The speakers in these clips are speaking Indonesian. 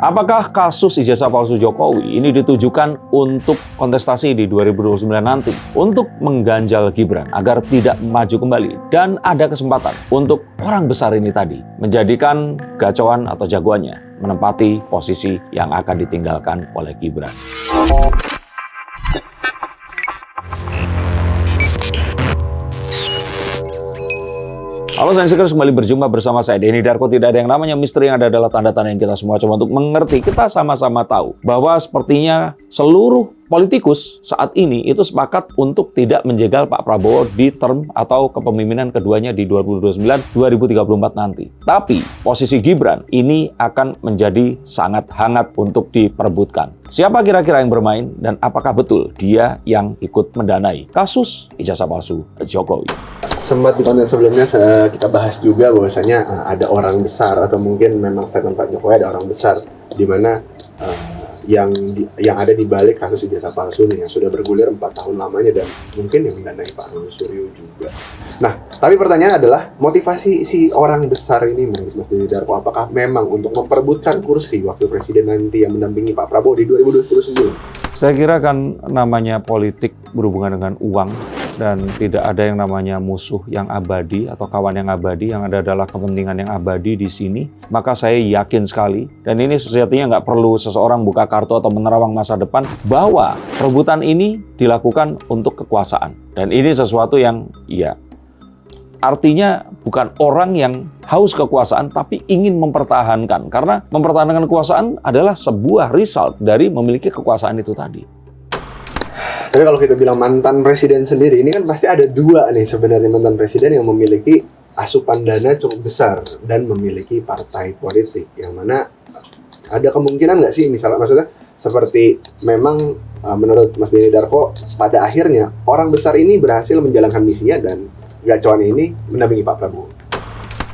Apakah kasus ijazah palsu Jokowi ini ditujukan untuk kontestasi di 2029 nanti untuk mengganjal Gibran agar tidak maju kembali dan ada kesempatan untuk orang besar ini tadi menjadikan gacauan atau jagoannya menempati posisi yang akan ditinggalkan oleh Gibran? Halo Sainsikers, kembali berjumpa bersama saya Denny Darko. Tidak ada yang namanya misteri, yang ada adalah tanda-tanda yang kita semua coba untuk mengerti. Kita sama-sama tahu bahwa sepertinya seluruh politikus saat ini itu sepakat untuk tidak menjegal Pak Prabowo di term atau kepemimpinan keduanya di 2029-2034 nanti. Tapi posisi Gibran ini akan menjadi sangat hangat untuk diperebutkan. Siapa kira-kira yang bermain dan apakah betul dia yang ikut mendanai kasus ijazah palsu Jokowi? Sempat di konten sebelumnya kita bahas juga bahwasanya ada orang besar, atau mungkin memang statement Pak Jokowi ada orang besar di mana yang ada di balik kasus ijazah palsu nih, yang sudah bergulir 4 tahun lamanya dan mungkin yang mendanai Pak Roy Suryo juga. Nah, tapi pertanyaan adalah motivasi si orang besar ini menurut Mas Denny Darko, apakah memang untuk memperebutkan kursi wakil presiden nanti yang mendampingi Pak Prabowo di 2029? Saya kira kan namanya politik berhubungan dengan uang, dan tidak ada yang namanya musuh yang abadi atau kawan yang abadi, yang ada adalah kepentingan yang abadi di sini. Maka saya yakin sekali, dan ini sejatinya nggak perlu seseorang buka kartu atau menerawang masa depan, bahwa perebutan ini dilakukan untuk kekuasaan. Dan ini sesuatu yang artinya bukan orang yang haus kekuasaan tapi ingin mempertahankan. Karena mempertahankan kekuasaan adalah sebuah result dari memiliki kekuasaan itu tadi. Tapi kalau kita bilang mantan presiden sendiri, ini kan pasti ada dua nih sebenarnya mantan presiden yang memiliki asupan dana cukup besar dan memiliki partai politik, yang mana ada kemungkinan nggak sih maksudnya seperti memang menurut Mas Denny Darko pada akhirnya orang besar ini berhasil menjalankan misinya dan gacauan ini mendampingi Pak Prabowo.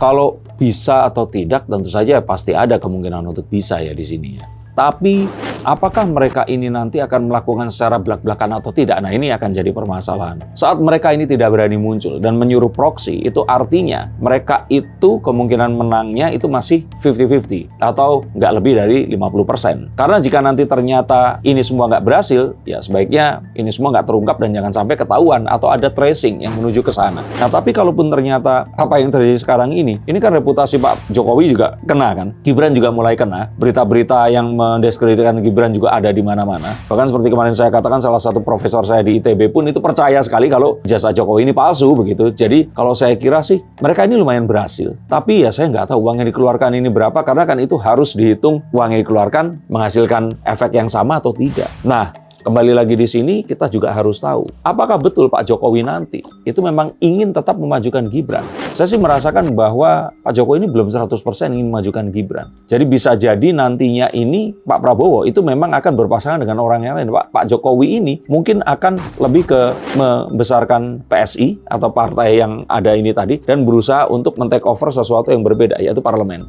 Kalau bisa atau tidak, tentu saja pasti ada kemungkinan untuk bisa ya di sini ya. Tapi apakah mereka ini nanti akan melakukan secara belak-belakan atau tidak? Nah, ini akan jadi permasalahan. Saat mereka ini tidak berani muncul dan menyuruh proksi, itu artinya mereka itu kemungkinan menangnya itu masih 50-50 atau nggak lebih dari 50%. Karena jika nanti ternyata ini semua nggak berhasil, ya sebaiknya ini semua nggak terungkap dan jangan sampai ketahuan atau ada tracing yang menuju ke sana. Nah, tapi kalaupun ternyata apa yang terjadi sekarang ini kan reputasi Pak Jokowi juga kena kan? Gibran juga mulai kena. Berita-berita yang mendiskreditkan Gibran juga ada di mana-mana. Bahkan seperti kemarin saya katakan, salah satu profesor saya di ITB pun itu percaya sekali kalau ijazah Jokowi ini palsu begitu. Jadi kalau saya kira sih mereka ini lumayan berhasil. Tapi ya saya nggak tahu uang yang dikeluarkan ini berapa, karena kan itu harus dihitung uang yang dikeluarkan menghasilkan efek yang sama atau tidak. Nah, kembali lagi di sini kita juga harus tahu apakah betul Pak Jokowi nanti itu memang ingin tetap memajukan Gibran. Saya sih merasakan bahwa Pak Jokowi ini belum 100% ingin memajukan Gibran. Jadi bisa jadi nantinya ini Pak Prabowo itu memang akan berpasangan dengan orang yang lain. Pak Jokowi ini mungkin akan lebih ke membesarkan PSI atau partai yang ada ini tadi dan berusaha untuk men-take over sesuatu yang berbeda, yaitu parlemen.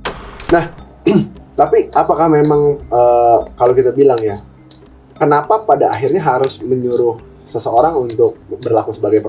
Nah, tapi apakah memang kalau kita bilang ya, kenapa pada akhirnya harus menyuruh seseorang untuk berlaku sebagai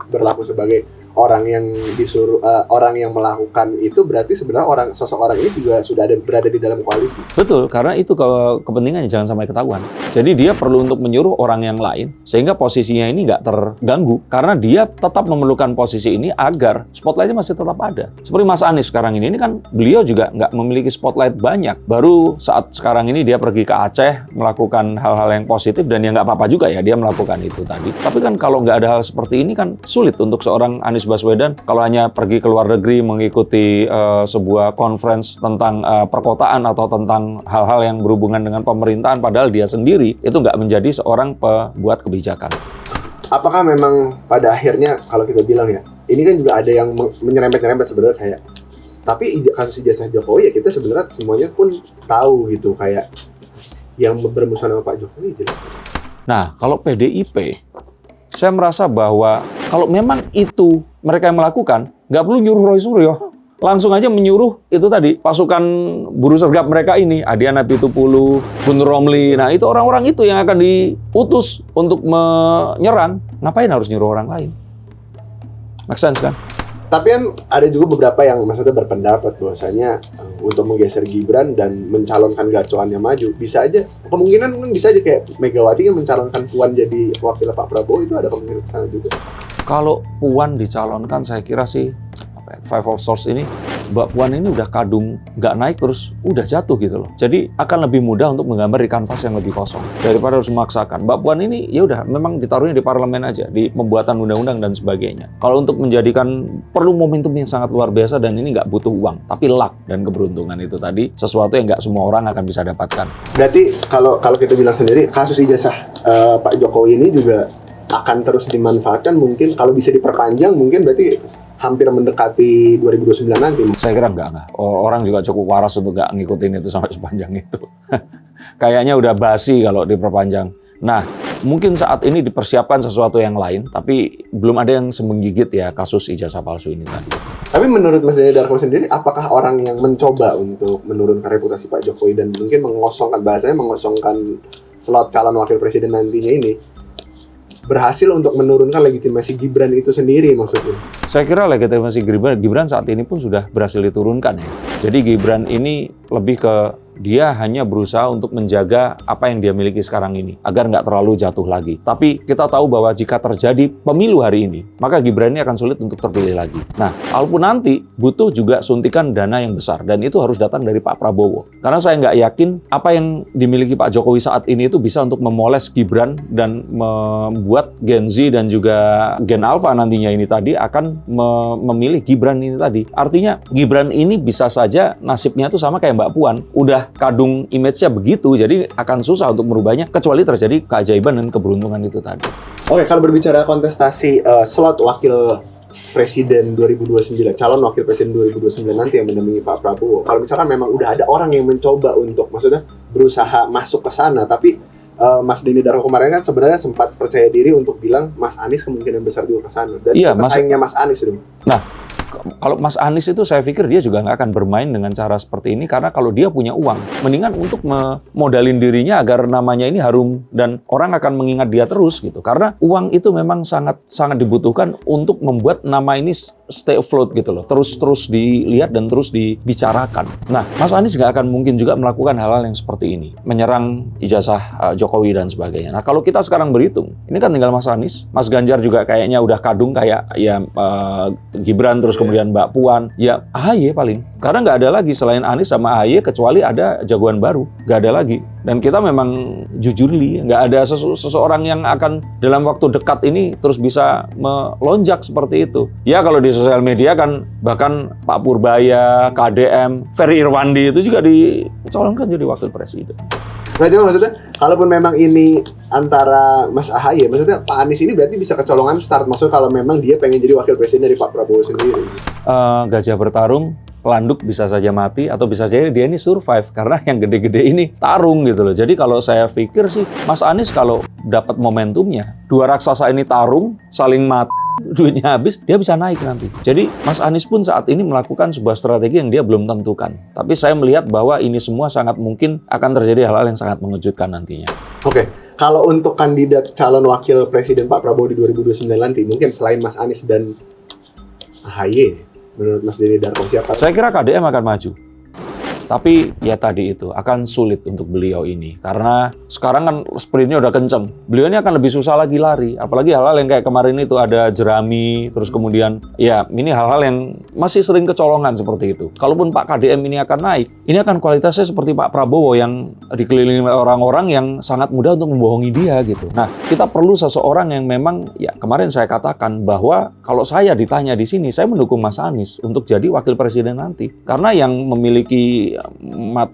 berlaku sebagai orang yang disuruh, orang yang melakukan itu, berarti sebenarnya seseorang ini juga sudah berada di dalam koalisi. Betul, karena itu kepentingannya jangan sampai ketahuan. Jadi dia perlu untuk menyuruh orang yang lain sehingga posisinya ini nggak terganggu, karena dia tetap memerlukan posisi ini agar spotlightnya masih tetap ada. Seperti Mas Anies sekarang ini kan beliau juga nggak memiliki spotlight banyak. Baru saat sekarang ini dia pergi ke Aceh melakukan hal-hal yang positif, dan ya nggak apa-apa juga ya dia melakukan itu tadi. Tapi kan kalau nggak ada hal seperti ini kan sulit untuk seorang Anies Baswedan kalau hanya pergi ke luar negeri mengikuti sebuah conference tentang perkotaan atau tentang hal-hal yang berhubungan dengan pemerintahan, padahal dia sendiri itu nggak menjadi seorang pembuat kebijakan. Apakah memang pada akhirnya kalau kita bilang ya, ini kan juga ada yang menyerempet-nyerempet sebenarnya, kayak tapi kasus ijazah Jokowi ya kita sebenarnya semuanya pun tahu gitu, kayak yang bermusuhan sama Pak Jokowi jelas. Nah, kalau PDIP, saya merasa bahwa kalau memang itu mereka yang melakukan, nggak perlu nyuruh Roy Suryo. Langsung aja menyuruh itu tadi, pasukan buruh sergap mereka ini, Adiana Pitupulu, Guntur Romli. Nah, itu orang-orang itu yang akan diutus untuk menyerang. Ngapain harus nyuruh orang lain? Make sense kan? Tapi kan ada juga beberapa yang maksudnya berpendapat bahwasanya untuk menggeser Gibran dan mencalonkan gacoannya maju, bisa aja kemungkinan kan bisa aja kayak Megawati yang mencalonkan Puan jadi wakil Pak Prabowo, itu ada kemungkinan kesana juga. Kalau Puan dicalonkan, saya kira sih Five of Swords ini, Mbak Puan ini udah kadung nggak naik terus udah jatuh gitu loh. Jadi akan lebih mudah untuk menggambar di kanvas yang lebih kosong daripada harus memaksakan. Mbak Puan ini ya udah memang ditaruhnya di parlemen aja, di pembuatan undang-undang dan sebagainya. Kalau untuk menjadikan perlu momentum yang sangat luar biasa dan ini nggak butuh uang, tapi luck dan keberuntungan itu tadi sesuatu yang nggak semua orang akan bisa dapatkan. Berarti kalau kita bilang sendiri kasus ijazah Pak Jokowi ini juga akan terus dimanfaatkan, mungkin kalau bisa diperpanjang mungkin berarti hampir mendekati 2029 nanti. Saya kira enggak. Orang juga cukup waras untuk nggak ngikutin itu sampai sepanjang itu. Kayaknya udah basi kalau diperpanjang. Nah, mungkin saat ini dipersiapkan sesuatu yang lain, tapi belum ada yang semenggigit ya kasus ijazah palsu ini tadi. Tapi menurut Mas Denny Darko sendiri, apakah orang yang mencoba untuk menurunkan reputasi Pak Jokowi dan mungkin mengosongkan slot calon wakil presiden nantinya ini berhasil untuk menurunkan legitimasi Gibran itu sendiri maksudnya? Saya kira legitimasi Gibran saat ini pun sudah berhasil diturunkan ya. Jadi Gibran ini lebih ke dia hanya berusaha untuk menjaga apa yang dia miliki sekarang ini agar nggak terlalu jatuh lagi. Tapi kita tahu bahwa jika terjadi pemilu hari ini, maka Gibran ini akan sulit untuk terpilih lagi. Nah, kalaupun nanti butuh juga suntikan dana yang besar dan itu harus datang dari Pak Prabowo. Karena saya nggak yakin apa yang dimiliki Pak Jokowi saat ini itu bisa untuk memoles Gibran dan membuat Gen Z dan juga Gen Alpha nantinya ini tadi akan memilih Gibran ini tadi. Artinya Gibran ini bisa saja nasibnya tuh sama kayak Mbak Puan, udah kadung image-nya begitu, jadi akan susah untuk merubahnya kecuali terjadi keajaiban dan keberuntungan itu tadi. Oke, kalau berbicara kontestasi slot wakil presiden 2029, calon wakil presiden 2029 nanti yang mendampingi Pak Prabowo, kalau misalkan memang udah ada orang yang mencoba untuk maksudnya berusaha masuk ke sana, tapi Mas Denny Darko kemarin kan sebenarnya sempat percaya diri untuk bilang Mas Anies kemungkinan besar juga ke sana. Dan iya, pesaingnya Mas Anies dong. Nah, kalau Mas Anies itu saya pikir dia juga nggak akan bermain dengan cara seperti ini karena kalau dia punya uang, mendingan untuk memodalin dirinya agar namanya ini harum dan orang akan mengingat dia terus gitu. Karena uang itu memang sangat dibutuhkan untuk membuat nama ini stay afloat gitu loh. Terus dilihat dan terus dibicarakan. Nah, Mas Anies nggak akan mungkin juga melakukan hal-hal yang seperti ini, menyerang ijazah Jokowi dan sebagainya. Nah, kalau kita sekarang berhitung, ini kan tinggal Mas Anies, Mas Ganjar juga kayaknya udah kadung kayak ya Gibran terus kemudian Mbak Puan, ya AHY paling. Karena nggak ada lagi selain Anies sama AHY kecuali ada jagoan baru, nggak ada lagi. Dan kita memang jujurly, nggak ada seseorang yang akan dalam waktu dekat ini terus bisa melonjak seperti itu. Ya kalau di sosial media kan bahkan Pak Purbaya, KDM, Ferry Irwandi itu juga dicalonkan jadi wakil presiden. Nah, cuma maksudnya, kalaupun memang ini antara Mas AHY, maksudnya Pak Anies ini berarti bisa kecolongan start. Maksudnya kalau memang dia pengen jadi wakil presiden dari Pak Prabowo sendiri. Gajah bertarung, pelanduk bisa saja mati atau bisa saja dia ini survive karena yang gede-gede ini tarung gitu loh. Jadi kalau saya pikir sih Mas Anies kalau dapat momentumnya, dua raksasa ini tarung, saling mati, duitnya habis, dia bisa naik nanti. Jadi Mas Anies pun saat ini melakukan sebuah strategi yang dia belum tentukan. Tapi saya melihat bahwa ini semua sangat mungkin akan terjadi hal-hal yang sangat mengejutkan nantinya. Oke, kalau untuk kandidat calon wakil presiden Pak Prabowo di 2029 nanti, mungkin selain Mas Anies dan AHY, menurut Mas Denny Darko siapa? Saya kira KDM akan maju. Tapi ya tadi itu akan sulit untuk beliau ini karena sekarang kan sprintnya udah kenceng. Beliau ini akan lebih susah lagi lari. Apalagi hal-hal yang kayak kemarin itu ada jerami, terus kemudian ya ini hal-hal yang masih sering kecolongan seperti itu. Kalaupun Pak KDM ini akan naik, ini akan kualitasnya seperti Pak Prabowo yang dikelilingi oleh orang-orang yang sangat mudah untuk membohongi dia gitu. Nah, kita perlu seseorang yang memang ya kemarin saya katakan bahwa kalau saya ditanya di sini, saya mendukung Mas Anies untuk jadi wakil presiden nanti. Karena yang memiliki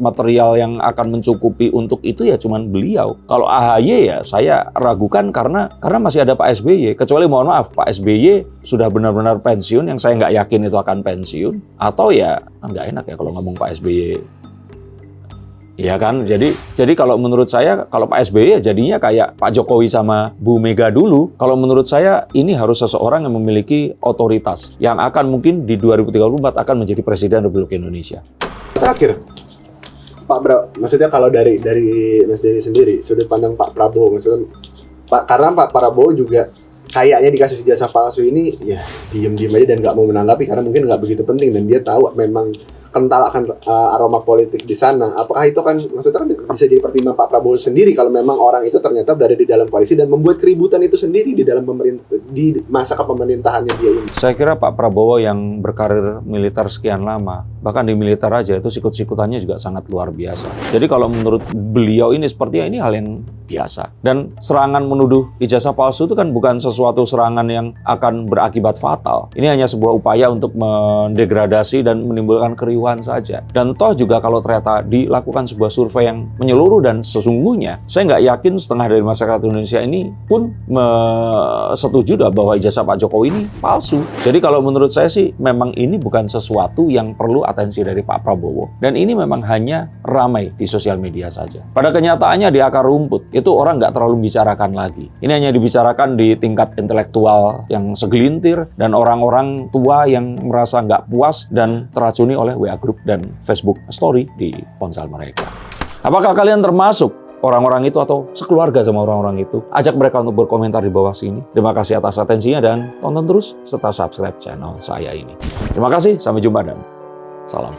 material yang akan mencukupi untuk itu ya cuman beliau. Kalau AHY ya saya ragukan karena masih ada Pak SBY. Kecuali mohon maaf Pak SBY sudah benar-benar pensiun yang saya nggak yakin itu akan pensiun. Atau ya nggak enak ya kalau ngomong Pak SBY. Iya kan? Jadi kalau menurut saya kalau Pak SBY ya jadinya kayak Pak Jokowi sama Bu Mega dulu. Kalau menurut saya ini harus seseorang yang memiliki otoritas yang akan mungkin di 2034 akan menjadi Presiden Republik Indonesia. Terakhir, Pak Bro, maksudnya kalau dari Mas Denny sendiri, sudut pandang Pak Prabowo, maksudnya karena Pak Prabowo juga kayaknya di kasus ijazah palsu ini ya diem-diem aja dan nggak mau menanggapi karena mungkin nggak begitu penting dan dia tahu memang kental akan aroma politik di sana. Apakah itu kan maksudnya kan bisa jadi pertimbangan Pak Prabowo sendiri kalau memang orang itu ternyata berada di dalam koalisi dan membuat keributan itu sendiri di dalam di masa kepemerintahannya dia ini. Saya kira Pak Prabowo yang berkarir militer sekian lama, bahkan di militer aja itu sikut-sikutannya juga sangat luar biasa. Jadi kalau menurut beliau ini sepertinya ini hal yang biasa. Dan serangan menuduh ijazah palsu itu kan bukan sesuatu serangan yang akan berakibat fatal. Ini hanya sebuah upaya untuk mendegradasi dan menimbulkan keriuhan saja. Dan toh juga kalau ternyata dilakukan sebuah survei yang menyeluruh dan sesungguhnya, saya nggak yakin setengah dari masyarakat Indonesia ini pun setuju bahwa ijazah Pak Jokowi ini palsu. Jadi kalau menurut saya sih memang ini bukan sesuatu yang perlu atensi dari Pak Prabowo. Dan ini memang hanya ramai di sosial media saja. Pada kenyataannya di akar rumput, itu orang nggak terlalu membicarakan lagi. Ini hanya dibicarakan di tingkat intelektual yang segelintir dan orang-orang tua yang merasa nggak puas dan teracuni oleh WA Group dan Facebook Story di ponsel mereka. Apakah kalian termasuk orang-orang itu atau sekeluarga sama orang-orang itu? Ajak mereka untuk berkomentar di bawah sini. Terima kasih atas atensinya dan tonton terus serta subscribe channel saya ini. Terima kasih, sampai jumpa dan salam.